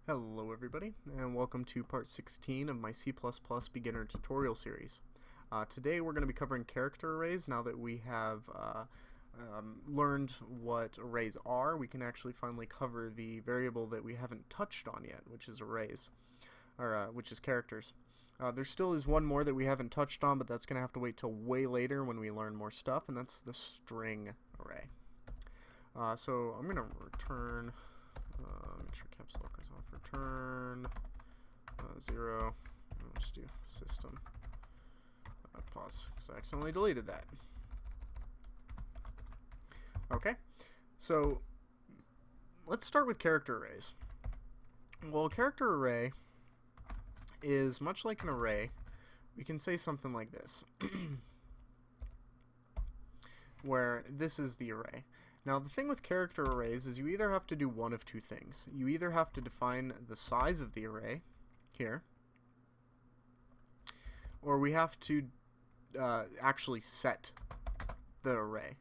Hello everybody, and welcome to part 16 of my C++ beginner tutorial series. Today we're going to be covering character arrays. Now that we have learned what arrays are, we can actually finally cover the variable that we haven't touched on yet, which is arrays, or which is characters. There still is one more that we haven't touched on, but that's going to have to wait till way later when we learn more stuff, and that's the string array. So I'm going to return... make sure caps lock is off. Return 0. Let's do system. Pause because I accidentally deleted that. Okay, so let's start with character arrays. Well, a character array is much like an array. We can say something like this, where this is the array. Now, the thing with character arrays is you either have to do one of two things. You either have to define the size of the array, here, or we have to actually set the array.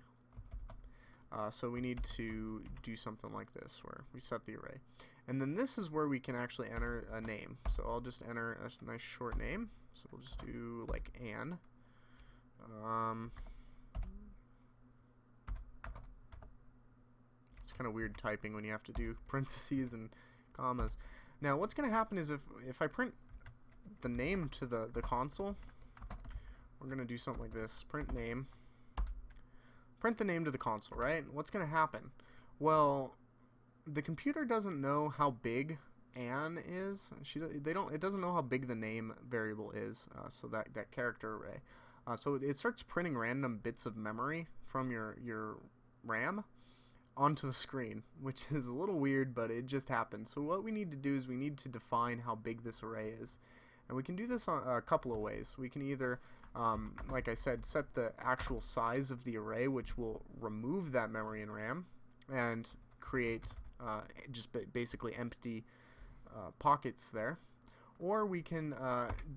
So we need to do something like this, where we set the array. And then this is where we can actually enter a name. So I'll just enter a nice short name. So we'll just do like Anne. It's kind of weird typing when you have to do parentheses and commas. Now what's going to happen is if I print the name to the console, we're going to do something like this. Print name. Print the name to the console, right? What's going to happen? Well, the computer doesn't know how big Anne is. It doesn't know how big the name variable is, so that character array. So it starts printing random bits of memory from your RAM onto the screen, which is a little weird, but it just happens. So what we need to do is we need to define how big this array is, and we can do this on a couple of ways. We can either, like I said, set the actual size of the array, which will remove that memory in RAM and create just basically empty pockets there, or we can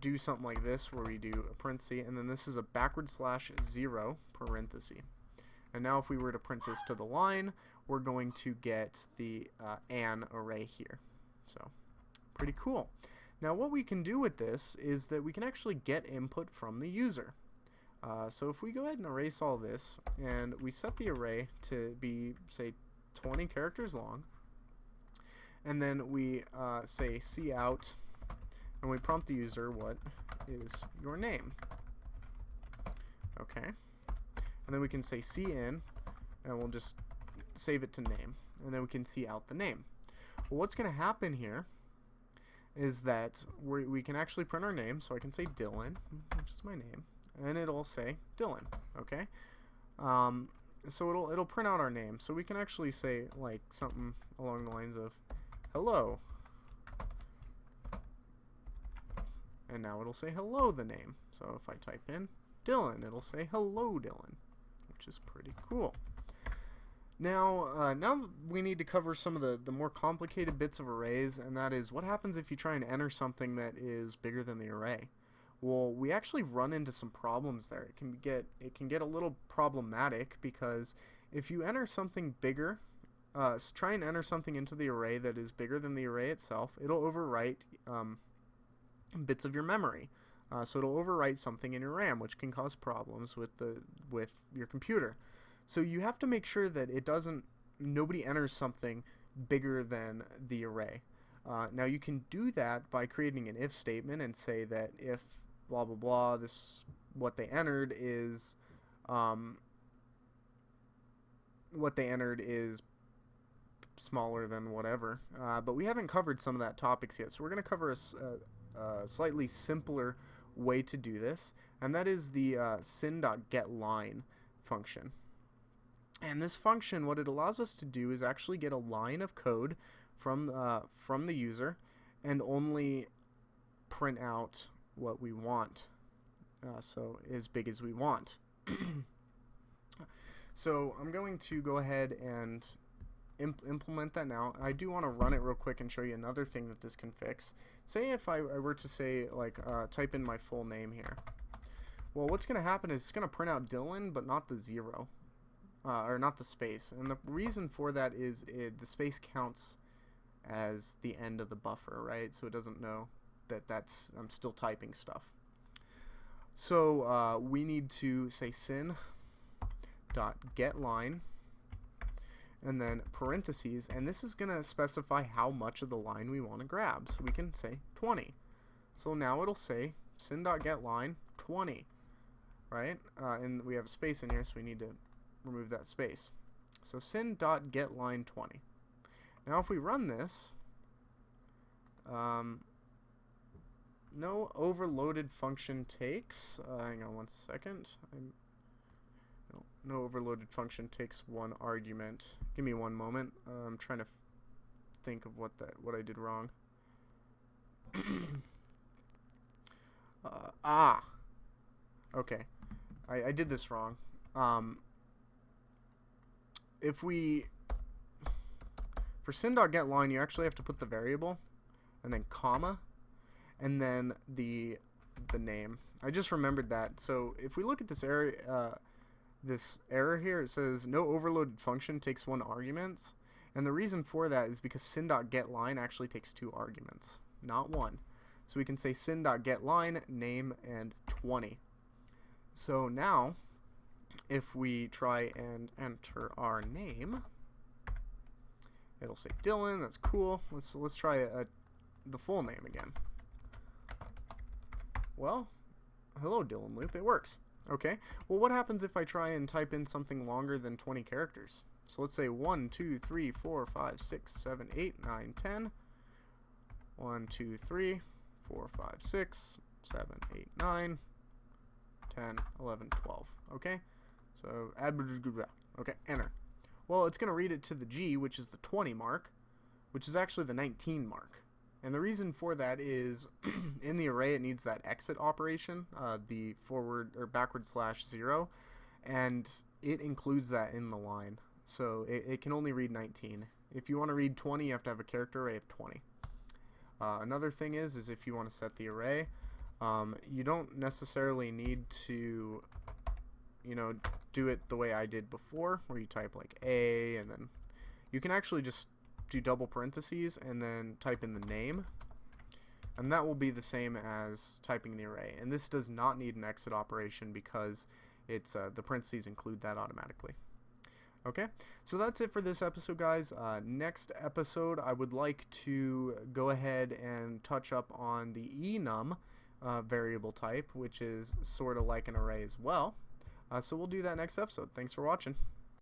do something like this, where we do a parenthesis, and then this is a /0 parenthesis. And now if we were to print this to the line, we're going to get the Anne array here. So pretty cool. Now what we can do with this is that we can actually get input from the user. So if we go ahead and erase all this, and we set the array to be, say, 20 characters long, and then we say cout, and we prompt the user, what is your name? Okay. And then we can say cin, and we'll just save it to name, and then we can cout the name. Well, what's going to happen here is that we can actually print our name. So I can say Dylan, which is my name, and it'll say Dylan. Okay. So it'll print out our name. So we can actually say like something along the lines of hello, and now it'll say hello the name. So if I type in Dylan, it'll say hello Dylan, which is pretty cool. Now we need to cover some of the more complicated bits of arrays, and that is what happens if you try and enter something that is bigger than the array. Well, we actually run into some problems there. It can get a little problematic, because if you enter something bigger, try and enter something into the array that is bigger than the array itself, it'll overwrite bits of your memory. So it'll overwrite something in your RAM, which can cause problems with your computer. So you have to make sure that nobody enters something bigger than the array. Now you can do that by creating an if statement and say that if blah blah blah, what they entered is smaller than whatever. But we haven't covered some of that topics yet, so we're going to cover a slightly simpler way to do this, and that is the sin.getLine function. And this function, what it allows us to do is actually get a line of code from the user and only print out what we want, so as big as we want. So I'm going to go ahead and implement that now. I do want to run it real quick and show you another thing that this can fix. Say if I were to say, like, type in my full name here. Well, what's going to happen is it's going to print out Dylan, but not the 0. Or not the space. And the reason for that is the space counts as the end of the buffer, right? So it doesn't know that I'm still typing stuff. So we need to say sin.getLine and then parentheses, and this is going to specify how much of the line we want to grab. So we can say 20. So now it'll say sin.getLine 20, right? And we have a space in here, so we need to remove that space. So sin.getLine 20. Now if we run this, no overloaded function takes, hang on one second, no overloaded function takes one argument. Give me one moment. I'm trying to think of what I did wrong. Okay, I did this wrong. For sin.getLine, you actually have to put the variable and then comma and then the name. I just remembered that. So if we look at this error here, it says no overloaded function takes one argument, and the reason for that is because sin.getLine actually takes 2 arguments, not 1. So we can say sin.getLine name and 20. So now if we try and enter our name, it'll say Dylan. That's cool. Let's try the full name again. Well, hello Dylan loop, it works. Okay, well what happens if I try and type in something longer than 20 characters? So let's say 1, 2, 3, 4, 5, 6, 7, 8, 9, 10. 1, 2, 3, 4, 5, 6, 7, 8, 9, 10, 11, 12. Okay, so okay, enter. Well, it's going to read it to the G, which is the 20 mark, which is actually the 19 mark. And the reason for that is in the array it needs that exit operation, the forward or backward /0, and it includes that in the line. So it can only read 19. If you want to read 20, you have to have a character array of 20. Another thing is if you want to set the array, you don't necessarily need to, do it the way I did before, where you type like A, and then you can actually just do double parentheses and then type in the name, and that will be the same as typing the array. And this does not need an exit operation because it's the parentheses include that automatically. Okay, so that's it for this episode, guys. Next episode, I would like to go ahead and touch up on the enum variable type, which is sort of like an array as well. So we'll do that next episode. Thanks for watching.